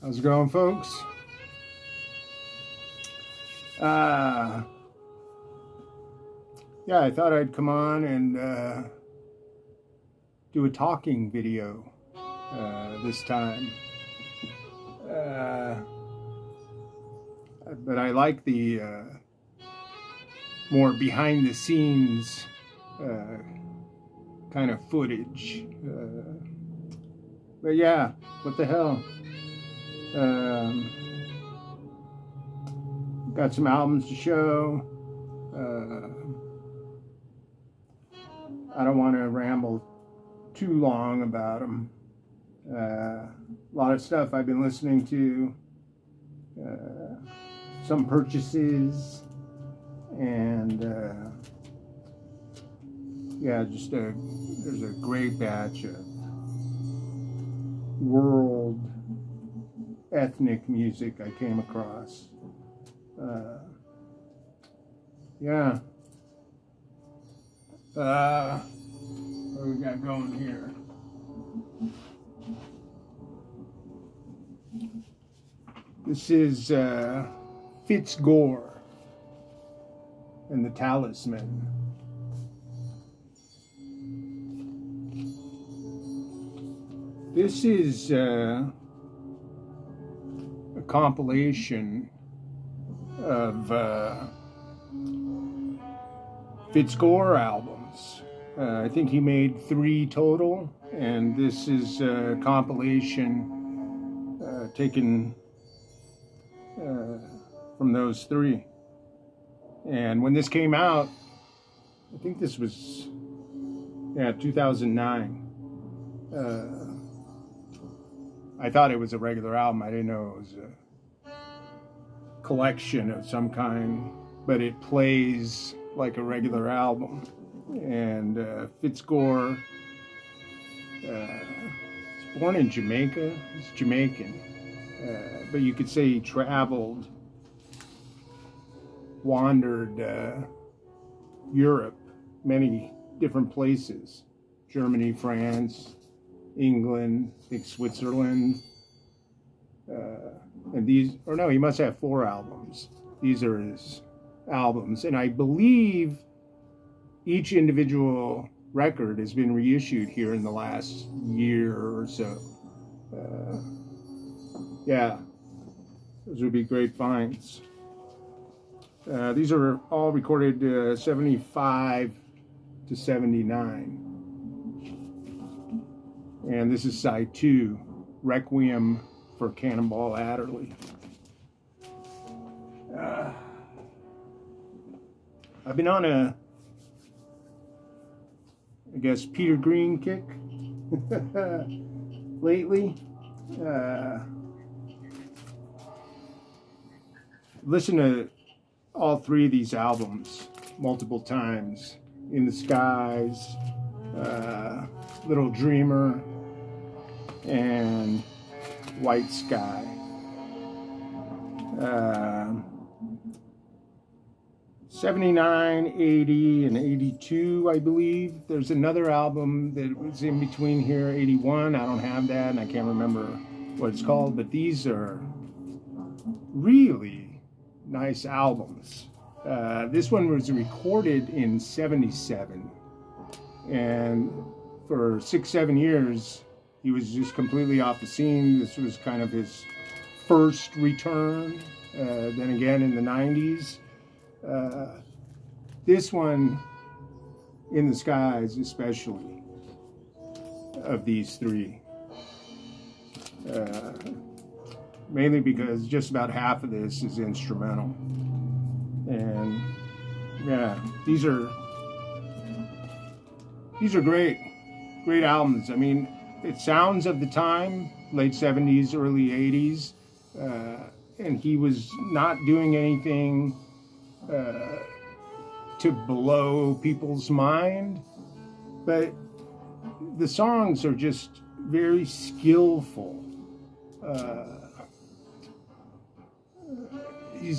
How's it going, folks? Yeah, I thought I'd come on and do a talking video this time. But I like the more behind the scenes kind of footage. But yeah, what the hell? Got some albums to show. I don't want to ramble too long about them. A lot of stuff I've been listening to, some purchases, and yeah, just there's a great batch of world ethnic music I came across. Yeah. What do we got going here? This is Fitz Gore and the Talisman. This is a compilation of Fitz Gore albums. I think he made 3 total, and this is a compilation taken from those 3. And when this came out, I think this was 2009. I thought it was a regular album. I didn't know it was a collection of some kind, but it plays like a regular album. And Fitz Gore, was born in Jamaica. He's Jamaican, but you could say he traveled, wandered Europe, many different places: Germany, France, England, I think Switzerland. And these, or no, he must have 4 albums. These are his albums, and I believe each individual record has been reissued here in the last year or so. Yeah, those would be great finds. These are all recorded 75 to 79. And this is side 2, Requiem for Cannonball Adderley. I've been on a, I guess, Peter Green kick lately. Listened to all 3 of these albums multiple times. In the Skies, Little Dreamer, and White Sky. 79, 80, and 82, I believe. There's another album that was in between here, 81. I don't have that, and I can't remember what it's called, but these are really nice albums. This one was recorded in 77, and for 6-7 years, he was just completely off the scene. This was kind of his first return. Then again in the 90s. This one, In the Skies especially, of these 3. Mainly because just about half of this is instrumental. And yeah, these are great albums. I mean, it sounds of the time, late 70s, early 80s, and he was not doing anything to blow people's mind, but the songs are just very skillful. He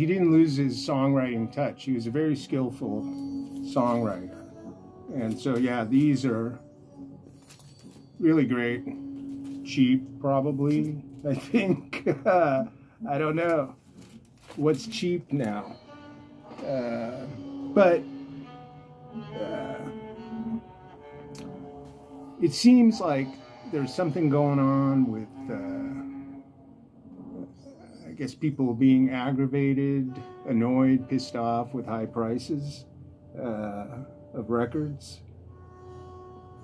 didn't lose his songwriting touch. He was a very skillful songwriter. And so, yeah, these are really great. cheap, probably, I think. I don't know. What's cheap now? But it seems like there's something going on with, I guess, people being aggravated, annoyed, pissed off with high prices of records.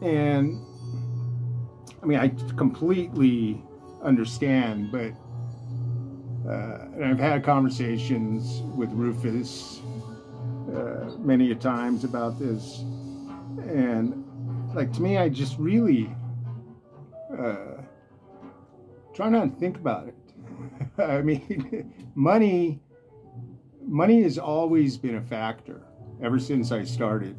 And I mean, I completely understand, but and I've had conversations with Rufus many a times about this, and like, to me, I just really try not to think about it. I mean, money has always been a factor ever since I started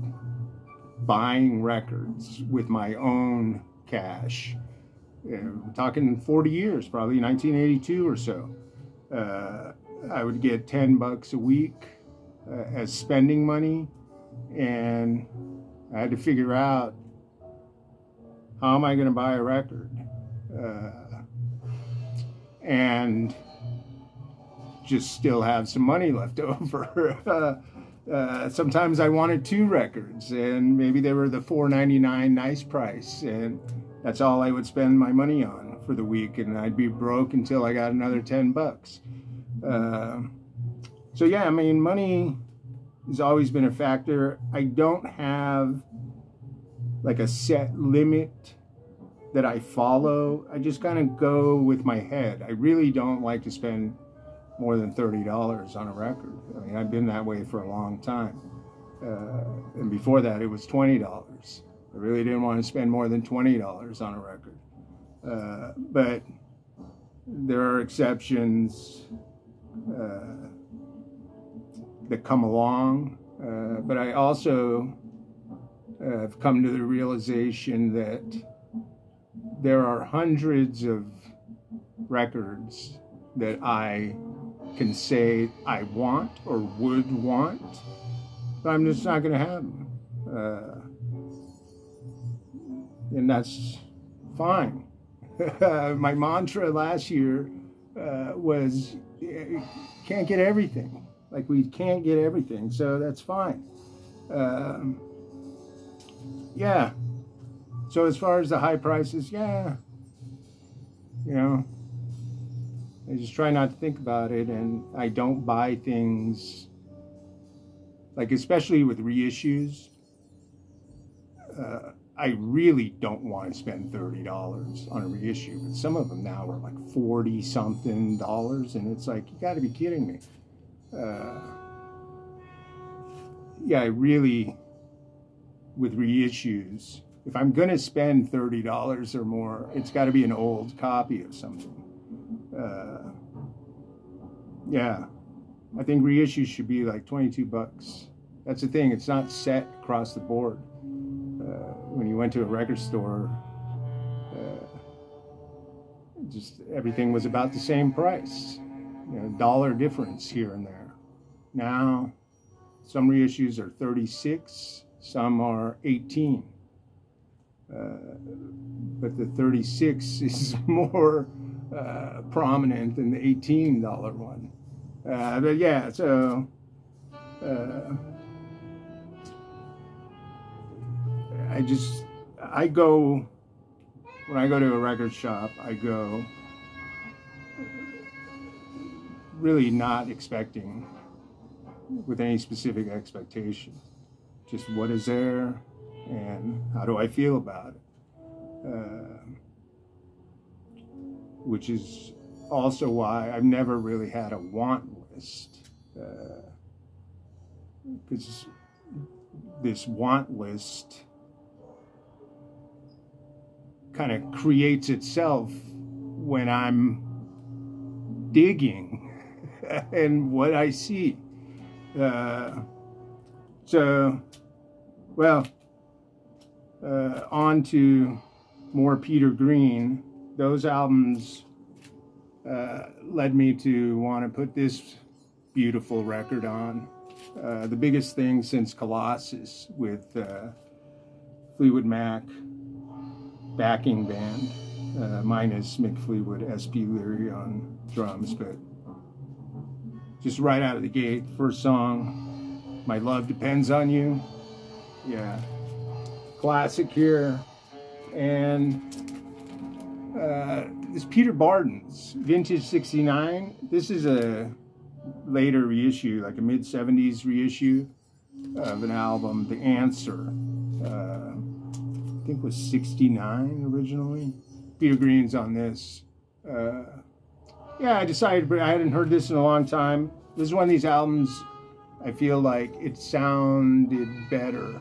buying records with my own cash. We're talking 40 years, probably 1982 or so. I would get $10 a week as spending money, and I had to figure out, how am I going to buy a record? And just still have some money left over. Sometimes I wanted 2 records, and maybe they were the $4.99 nice price, and that's all I would spend my money on for the week, and I'd be broke until I got another $10. So yeah, I mean, money has always been a factor. I don't have like a set limit that I follow. I just kind of go with my head. I really don't like to spend more than $30 on a record. I mean, I've been that way for a long time. And before that, it was $20. I really didn't want to spend more than $20 on a record. But there are exceptions that come along. But I also have come to the realization that there are hundreds of records that I can say I want or would want, but I'm just not going to have them. And that's fine. My mantra last year was, can't get everything. Like, we can't get everything, so that's fine. Yeah. So as far as the high prices, yeah, you know, I just try not to think about it, and I don't buy things, like, especially with reissues. I really don't want to spend $30 on a reissue, but some of them now are like $40-something, and it's like, you got to be kidding me. Yeah, I really, with reissues, if I'm going to spend $30 or more, it's got to be an old copy of something. Yeah, I think reissues should be like $22. That's the thing, it's not set across the board. When you went to a record store, just everything was about the same price. You know, dollar difference here and there. Now, some reissues are 36, some are 18. But the 36 is more prominent than the $18 one. But yeah, so when I go to a record shop, I go really not expecting, with any specific expectation, just what is there and how do I feel about it. Which is also why I've never really had a want list, because this want list kind of creates itself when I'm digging and what I see. So, well, on to more Peter Green. Those albums led me to want to put this beautiful record on. The biggest thing since Colossus, with Fleetwood Mac backing band. minus Mick Fleetwood, SP Leary on drums, but just right out of the gate, first song, My Love Depends on You. Yeah, classic here. And this Peter Barton's Vintage 69. This is a later reissue, like a mid-70s reissue of an album, The Answer. I think it was 69 originally. Peter Green's on this. Yeah, I decided, but I hadn't heard this in a long time. This is one of these albums, I feel like it sounded better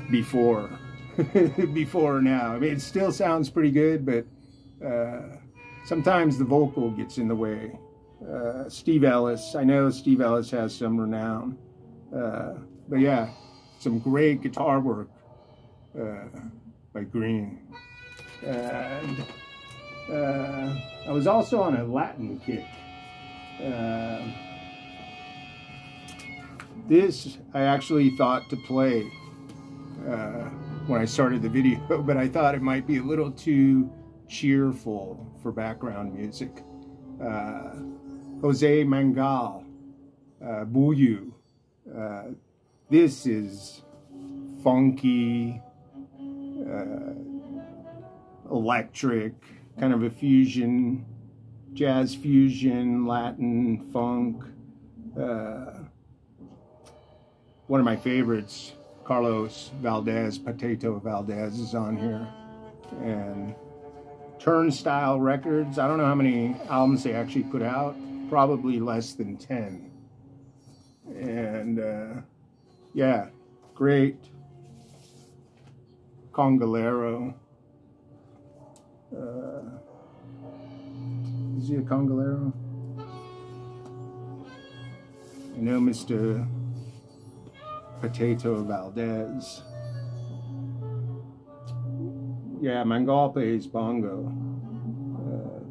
before now. I mean, it still sounds pretty good, but sometimes the vocal gets in the way. Steve Ellis, I know Steve Ellis has some renown, but yeah, some great guitar work by Green. And I was also on a Latin kick. This I actually thought to play when I started the video, but I thought it might be a little too cheerful for background music. Jose Mangal, Buyu. This is funky, electric, kind of a fusion, jazz fusion, Latin, funk. One of my favorites, Carlos Valdez, Potato Valdez, is on here. And Turnstile Records, I don't know how many albums they actually put out, probably less than 10. And yeah, great. Congolero. Is he a Congolero? I know Mr. Potato Valdez. Yeah, Mangal plays bongo.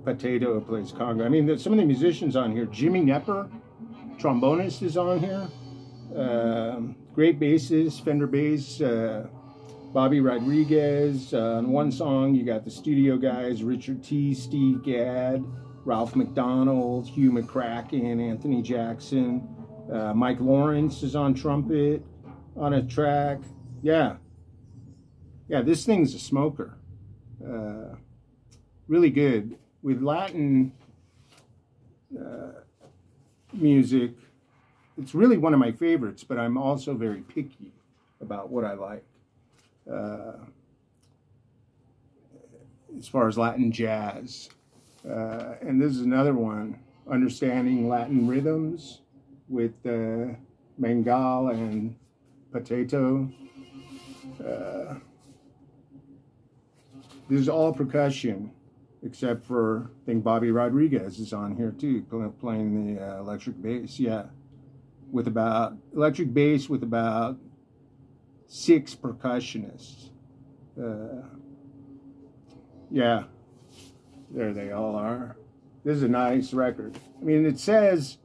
Potato plays conga. I mean, some of the musicians on here. Jimmy Nepper, trombonist, is on here. Great bassist, Fender bass. Bobby Rodriguez. On one song, you got the studio guys, Richard T., Steve Gadd, Ralph McDonald, Hugh McCracken, Anthony Jackson. Mike Lawrence is on trumpet on a track. Yeah, this thing's a smoker. Really good. With Latin music, it's really one of my favorites, but I'm also very picky about what I like. As far as Latin jazz. And this is another one, Understanding Latin Rhythms, with Mangal and Potato. This is all percussion, except for, I think Bobby Rodriguez is on here too, playing the electric bass. Yeah, with about electric bass with about 6 percussionists. Yeah, there they all are. This is a nice record. I mean, it says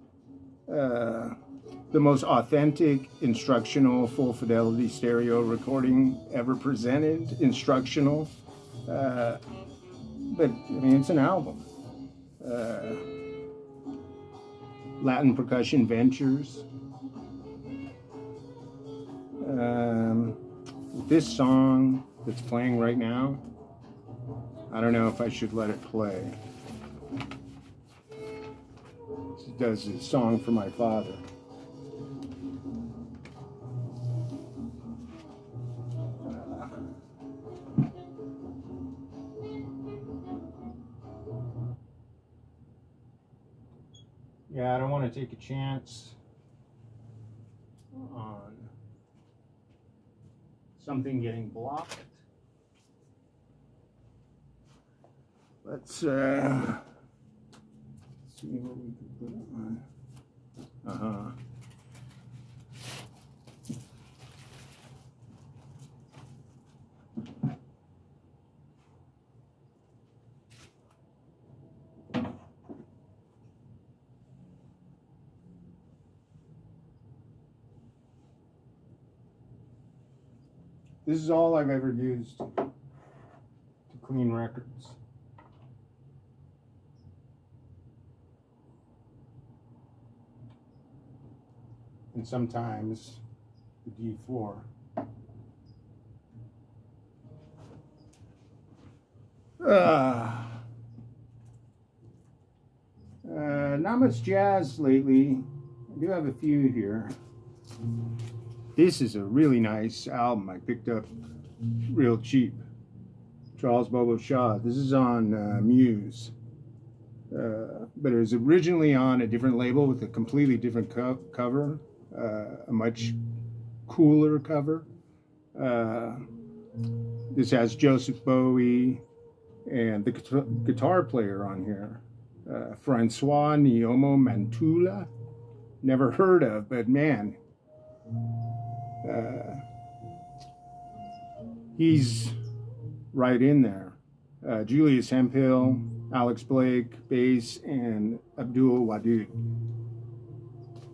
the most authentic, instructional, full fidelity stereo recording ever presented. Instructional. But, I mean, it's an album. Latin Percussion Ventures. This song that's playing right now, I don't know if I should let it play. It does a song for my father. Yeah, I don't want to take a chance on something getting blocked. Let's see what we can put on. This is all I've ever used. Clean Records. And sometimes the D4. Not much jazz lately. I do have a few here. This is a really nice album I picked up real cheap. Charles Bobo Shaw. This is on Muse. But it was originally on a different label with a completely different cover. A much cooler cover. This has Joseph Bowie and the guitar player on here. Francois Niomo Mantula. Never heard of, but man. He's right in there. Julius Hemphill, Alex Blake, bass, and Abdul Wadud.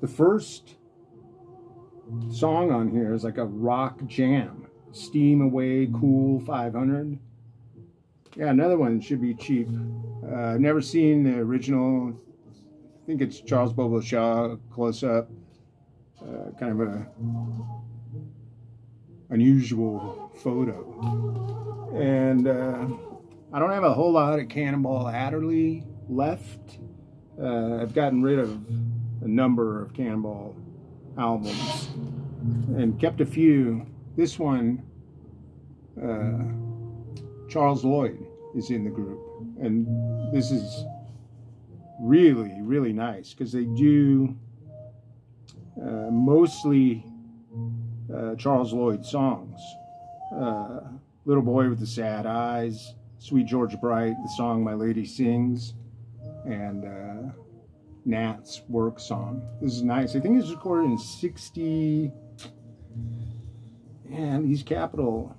The first song on here is like a rock jam. Steam Away Cool 500. Yeah, another one should be cheap. I've never seen the original. I think it's Charles Bobo Shaw, close up. Kind of a unusual photo. And I don't have a whole lot of Cannonball Adderley left. I've gotten rid of a number of Cannonball albums and kept a few. This one, Charles Lloyd is in the group, and this is really, really nice because they do mostly Charles Lloyd songs. Little Boy with the Sad Eyes, Sweet Georgia Bright, the song My Lady Sings, and Nat's Work Song. This is nice. I think it was recorded in 60. And these Capitol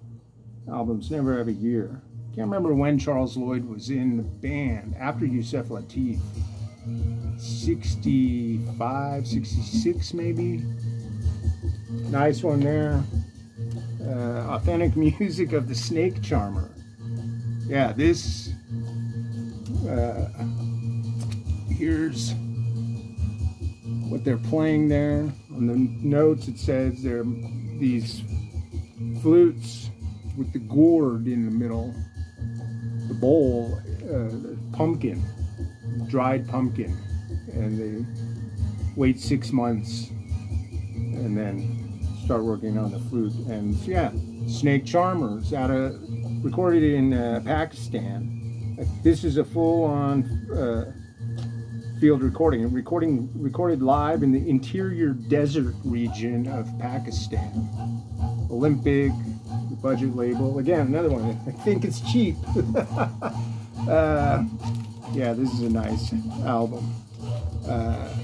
albums never have a year. Can't remember when Charles Lloyd was in the band after Yusef Lateef. 65, 66 maybe. Nice one there. Authentic music of the Snake Charmer. Yeah, this, here's what they're playing there. On the notes it says they're these flutes with the gourd in the middle, the bowl, pumpkin, dried pumpkin, and they wait 6 months and then start working on the flute. And yeah, Snake Charmers recorded in Pakistan. This is a full-on field recording, recorded live in the interior desert region of Pakistan. Olympic, the budget label. Again, another one. I think it's cheap. Yeah, this is a nice album.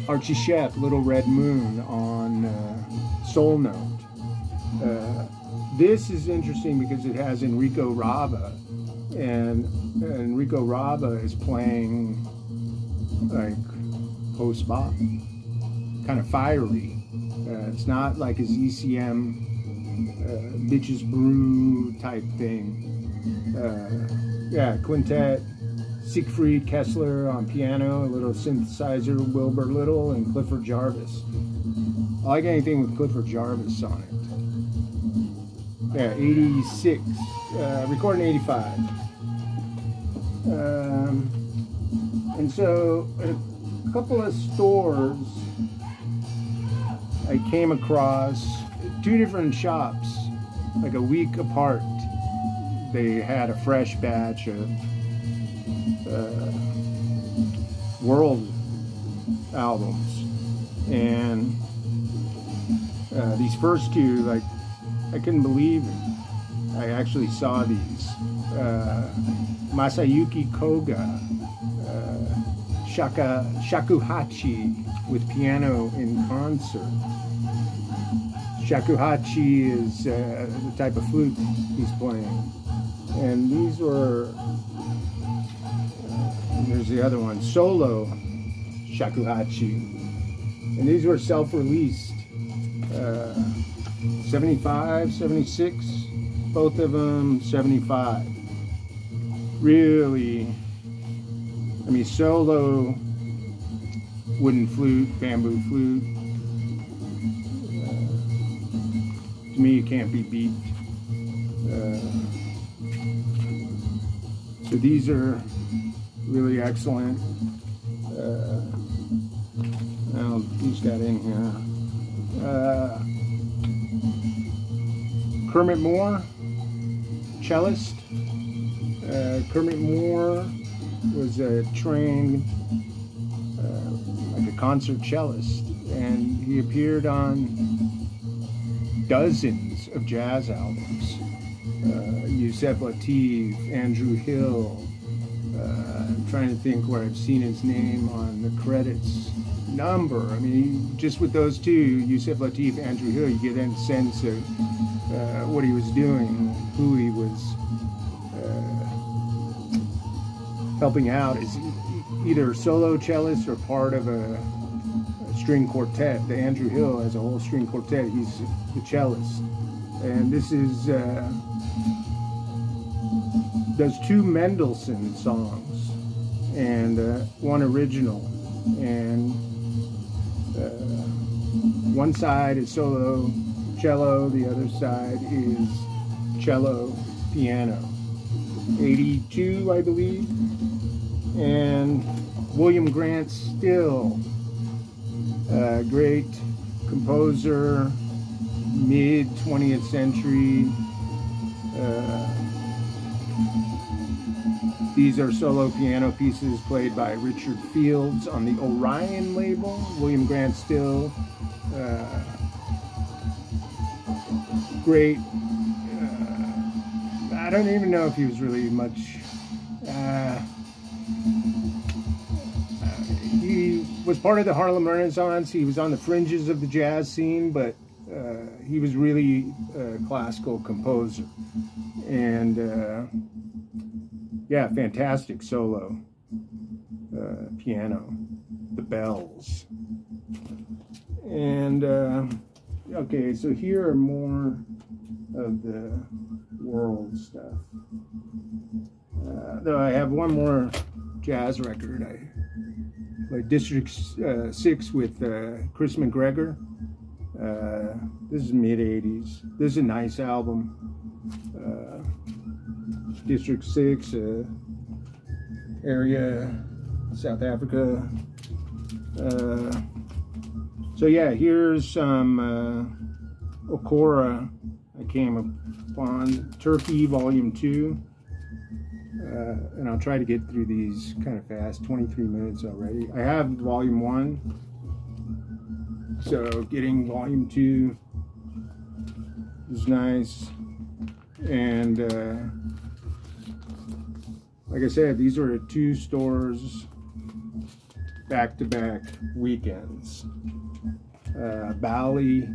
Archie Shepp, Little Red Moon on Soul Note. This is interesting because it has Enrico Rava, and Enrico Rava is playing like post-bop, kind of fiery. It's not like his ECM Bitches Brew type thing. Yeah, quintet, Siegfried Kessler on piano, a little synthesizer, Wilbur Little, and Clifford Jarvis. I like anything with Clifford Jarvis on it. Yeah, 86, recorded in 85. And so at a couple of stores I came across two different shops, like a week apart. They had a fresh batch of world albums, and these first two, like, I couldn't believe it. I actually saw these. Masayuki Koga, Shakuhachi with piano in concert. Shakuhachi is the type of flute he's playing. And these were, there's the other one, solo Shakuhachi. And these were self-released. 75, 76, both of them 75. really, I mean, solo wooden flute, bamboo flute. To me, it can't be beat. So these are really excellent. Now, who's got in here? Kermit Moore, cellist. Kermit Moore was a trained, like a concert cellist, and he appeared on dozens of jazz albums. Yusef Lateef, Andrew Hill. I'm trying to think where I've seen his name on the credits. Number. I mean, just with those two, Yusef Lateef, Andrew Hill, you get a sense of what he was doing, who he was helping out as either solo cellist or part of a string quartet. The Andrew Hill has a whole string quartet. He's the cellist. And this is, does two Mendelssohn songs and one original. And one side is solo cello, the other side is cello piano. 82, I believe. And William Grant Still, great composer, mid 20th century. These are solo piano pieces played by Richard Fields on the Orion label. William Grant Still, great. I don't even know if he was really much. He was part of the Harlem Renaissance. He was on the fringes of the jazz scene, but he was really a classical composer. And yeah, fantastic solo piano, the bells. And okay, so here are more of the world stuff. Though I have one more jazz record. I played District 6 with Chris McGregor. This is mid-80s. This is a nice album. District 6, area, South Africa. So yeah, here's some Okora I came upon. Turkey, Volume 2. And I'll try to get through these kind of fast, 23 minutes already. I have Volume 1. So getting Volume 2 is nice. And like I said, these are at 2 stores, back-to-back weekends. Bali.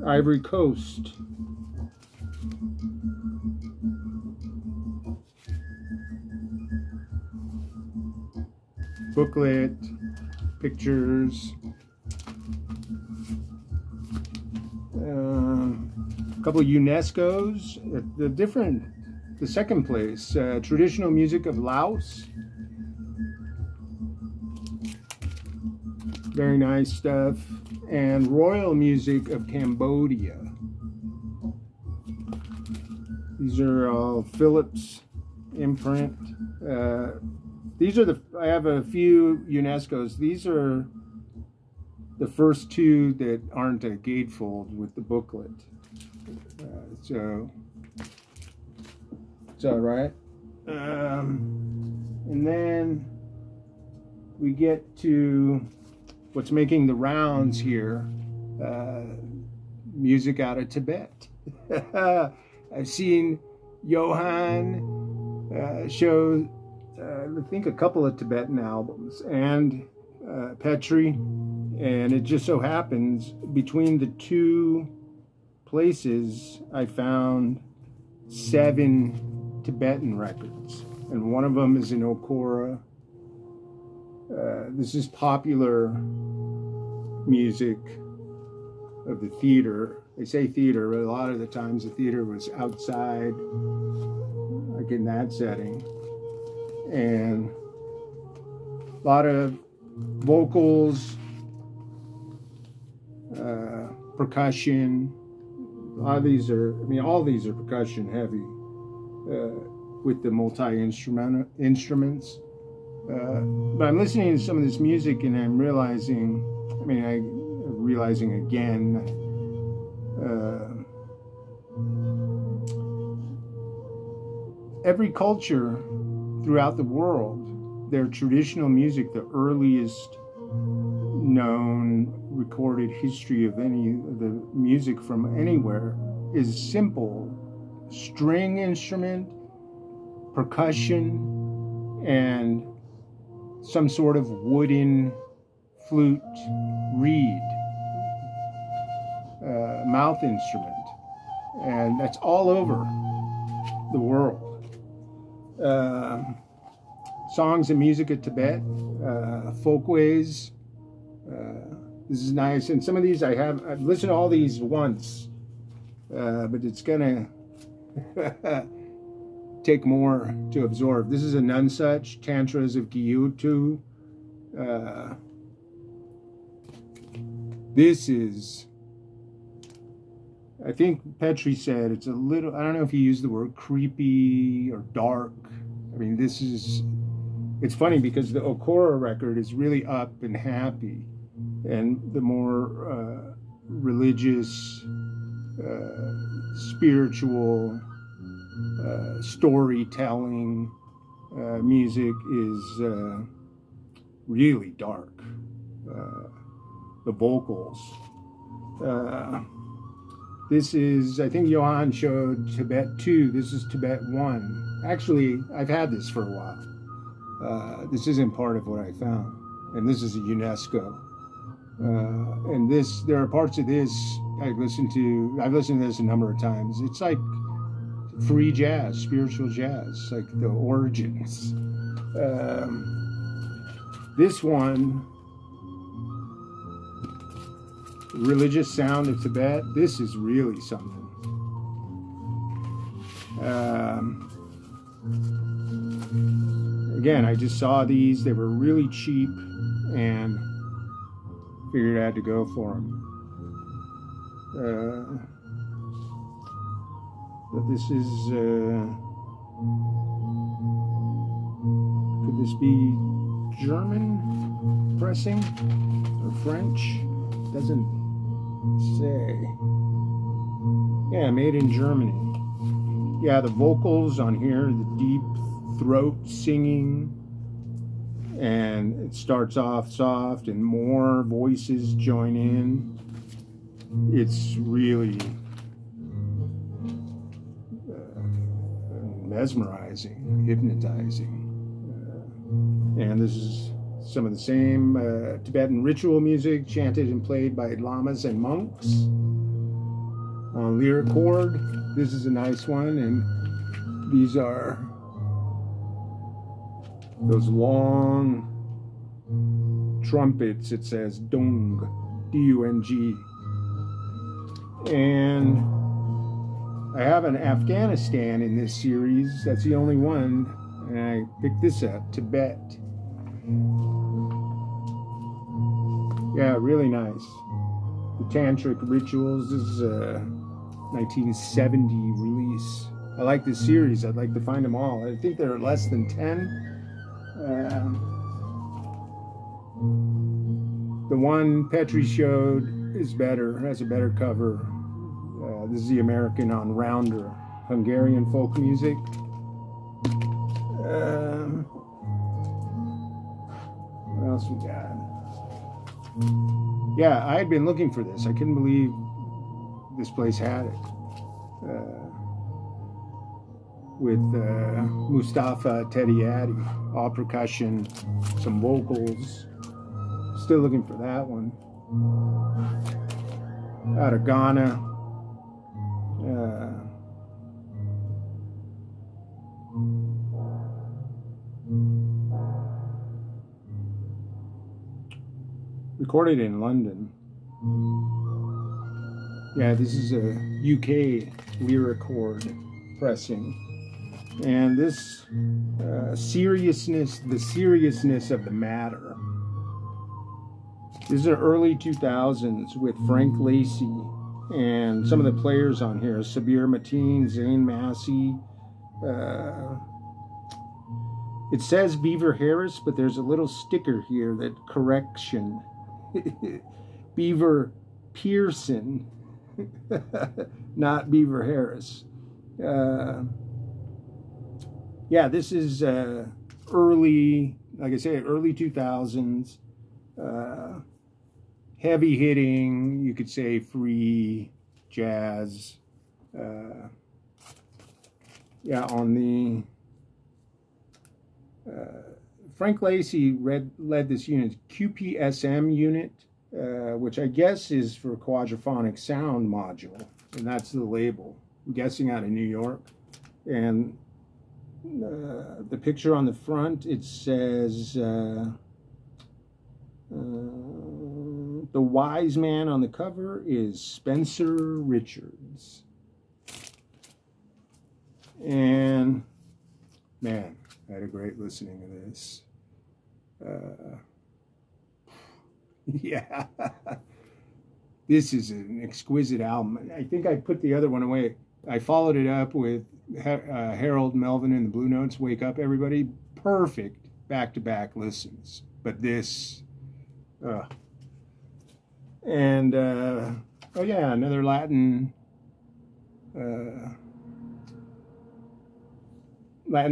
Ivory Coast. Booklet, pictures, a couple of UNESCO's, the second place, traditional music of Laos. Very nice stuff. And royal music of Cambodia. These are all Phillips imprint. These are I have a few UNESCO's. These are the first 2 that aren't a gatefold with the booklet. So it's all right. And then we get to what's making the rounds here, music out of Tibet. I've seen Johan show, I think, a couple of Tibetan albums, and Petri, and it just so happens between the 2 places I found 7 Tibetan records, and one of them is an Okora. This is popular music of the theater. They say theater, but a lot of the times the theater was outside, like in that setting. And a lot of vocals, percussion. A lot of these are, I mean, all these are percussion heavy with the multi-instruments. But I'm listening to some of this music and I'm realizing, realizing again, every culture throughout the world, their traditional music, the earliest known recorded history of any of the music from anywhere, is simple string instrument, percussion, and some sort of wooden flute, reed, mouth instrument. And that's all over the world. Songs and music of Tibet, folkways. This is nice. And some of these I've listened to all these once, but it's gonna take more to absorb. This is a Nonsuch, Tantras of Gyuto. This is, I think Petri said it's a little, I don't know if he used the word creepy or dark. I mean, this is, it's funny because the Okora record is really up and happy. And the more religious, spiritual, storytelling music is really dark. The vocals. This is, I think Johan showed Tibet 2. This is Tibet 1. Actually, I've had this for a while. This isn't part of what I found. And this is a UNESCO. And this, there are parts of this I've listened to this a number of times. It's like free jazz, spiritual jazz, like the origins. This one, Religious Sound of Tibet, this is really something. Again, I just saw these, they were really cheap and figured I had to go for them. But this is, could this be German pressing or French? Doesn't say. Yeah, made in Germany. Yeah, the vocals on here, the deep throat singing, and it starts off soft and more voices join in. It's really mesmerizing, hypnotizing. And this is some of the same Tibetan ritual music chanted and played by lamas and monks on lyric chord. This is a nice one, and these are those long trumpets. It says Dung, D-U-N-G. And I have an Afghanistan in this series. That's the only one. And I picked this up, Tibet. Yeah, really nice. The Tantric Rituals. This is a 1970 release. I like this series. I'd like to find them all. I think there are less than 10. The one Petri showed is better, has a better cover. This is the American on Rounder, Hungarian folk music. What else we got? Yeah, I had been looking for this. I couldn't believe this place had it. With Mustafa Tediati, all percussion, some vocals. Still looking for that one. Out of Ghana. recorded in London. Yeah, this is a UK lyricord pressing. And this seriousness, the seriousness of the matter. This is the early 2000s with Frank Lacey and some of the players on here. Sabir Mateen, Zane Massey. It says Beaver Harris, but there's a little sticker here that correction. Beaver Pearson, not Beaver Harris. Yeah, this is early, like I said, early 2000s. Heavy hitting, you could say free jazz. Yeah, on the Frank Lacey led this unit, QPSM unit, which I guess is for quadraphonic sound module, and that's the label. I'm guessing out of New York. And the picture on the front, it says the wise man on the cover is Spencer Richards. And man, I had a great listening to this. Yeah, this is an exquisite album. I think I put the other one away. I followed it up with Harold Melvin and the Blue Notes, Wake Up Everybody. Perfect back-to-back listens. But this, and oh yeah, another Latin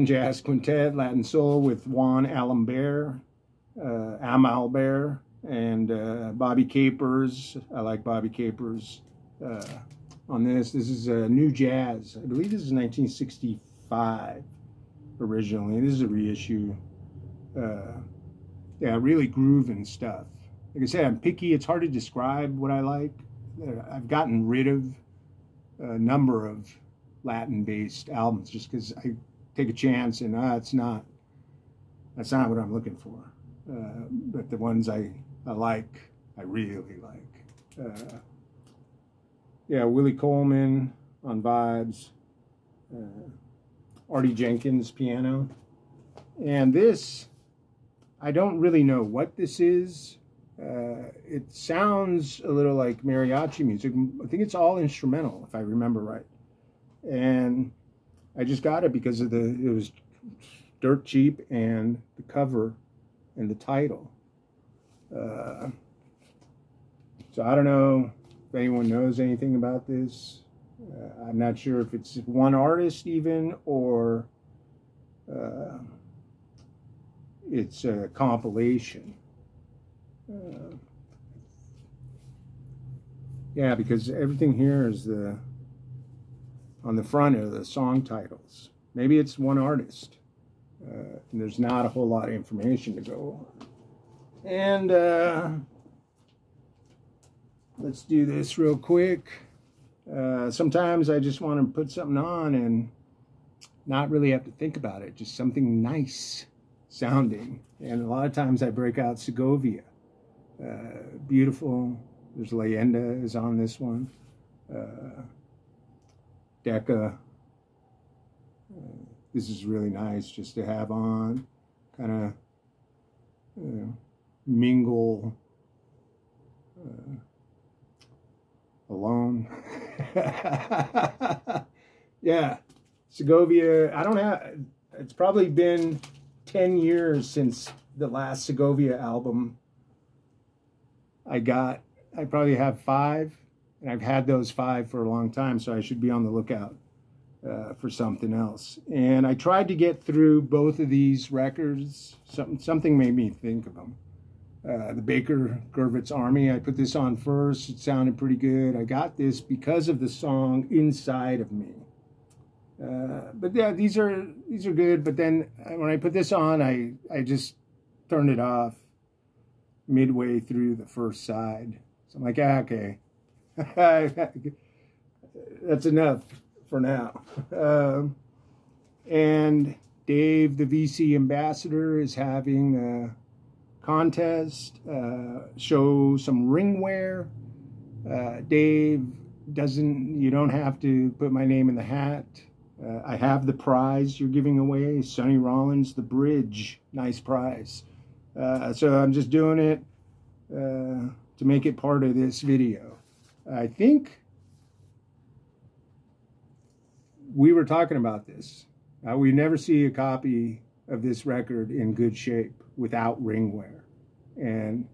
jazz quintet, Latin soul with Juan Alambert, and Bobby Capers. I like Bobby Capers on this. This is New Jazz. I believe this is 1965 originally. This is a reissue. Yeah, really grooving stuff. Like I said, I'm picky. It's hard to describe what I like. I've gotten rid of a number of Latin-based albums just because I take a chance and that's not what I'm looking for. But the ones I like, I really like. Yeah, Willie Coleman on vibes, Artie Jenkins piano, and this, I don't really know what this is. It sounds a little like mariachi music. I think it's all instrumental, if I remember right. And I just got it because of it was dirt cheap, and the cover and the title. So I don't know if anyone knows anything about this. I'm not sure if it's one artist even, or it's a compilation. Yeah, because everything here is on the front of the song titles. Maybe it's one artist. And there's not a whole lot of information to go on. And let's do this real quick. Sometimes I just want to put something on and not really have to think about it. Just something nice sounding. And a lot of times I break out Segovia. Beautiful. There's Leyenda is on this one. Decca. This is really nice just to have on. Kind of mingle alone. Yeah, Segovia. I don't have, it's probably been 10 years since the last Segovia album I got. I probably have 5, and I've had those 5 for a long time, so I should be on the lookout for something else. And I tried to get through both of these records. Something made me think of them. The Baker Gurvitz Army, I put this on first. It sounded pretty good. I got this because of the song Inside of Me. But yeah, these are good. But then when I put this on, I just turned it off midway through the first side. So I'm like, okay, that's enough for now. And Dave, the VC ambassador, is having contest, show some ringwear. Dave you don't have to put my name in the hat. I have the prize you're giving away, Sonny Rollins, the bridge, nice prize. So I'm just doing it to make it part of this video. I think we were talking about this. We never see a copy of this record in good shape without ringwear. And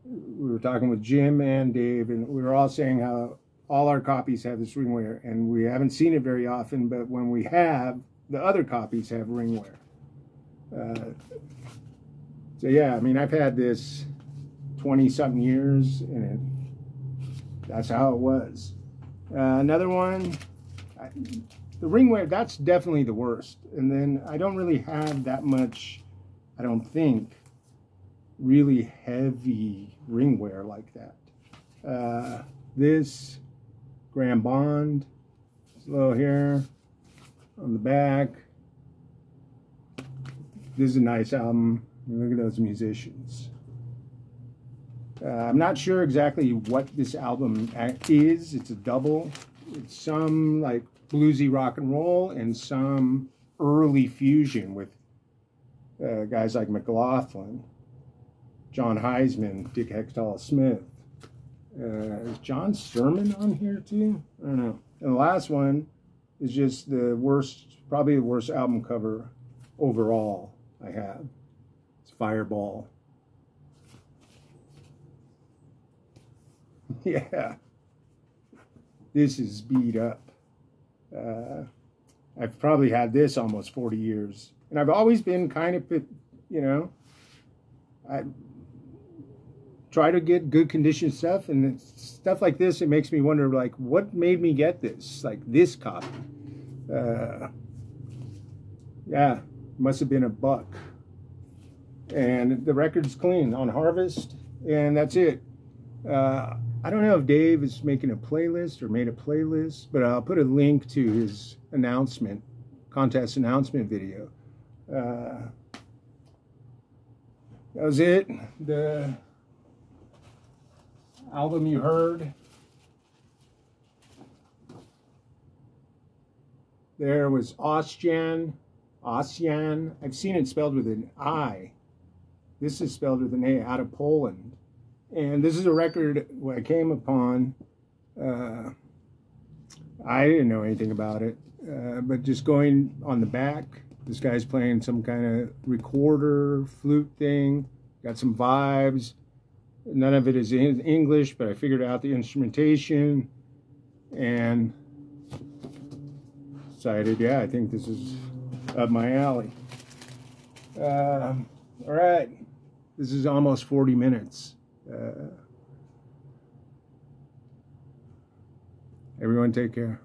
we were talking with Jim and Dave, and we were all saying how all our copies have this ringwear, and we haven't seen it very often, but when we have, the other copies have ringwear. So yeah, I mean, I've had this 20-something years, and that's how it was. Another one, the ringwear, that's definitely the worst. And then I don't really have that much, I don't think, really heavy ringwear like that. This Graham Bond, this little here on the back. This is a nice album. Look at those musicians. I'm not sure exactly what this album is. It's a double. It's some like bluesy rock and roll and some early fusion with guys like McLaughlin, John Heisman, Dick Hextall Smith. Is John Sermon on here too? I don't know. And the last one is just the worst, probably the worst album cover overall I have. It's Fireball. Yeah. This is beat up. I've probably had this almost 40 years. And I've always been kind of, you know, I try to get good condition stuff, and stuff like this, it makes me wonder, like, what made me get this, like this copy? Yeah, must have been $1. And the record's clean on Harvest, and that's it. I don't know if Dave is making a playlist or made a playlist, but I'll put a link to his announcement, contest announcement video. That was it. The album you heard there was Ossian. I've seen it spelled with an I. This is spelled with an A, out of Poland. And this is a record I came upon. I didn't know anything about it, but just going on the back, this guy's playing some kind of recorder, flute thing, got some vibes. None of it is in English, but I figured out the instrumentation and decided, yeah, I think this is up my alley. All right, this is almost 40 minutes. Everyone take care.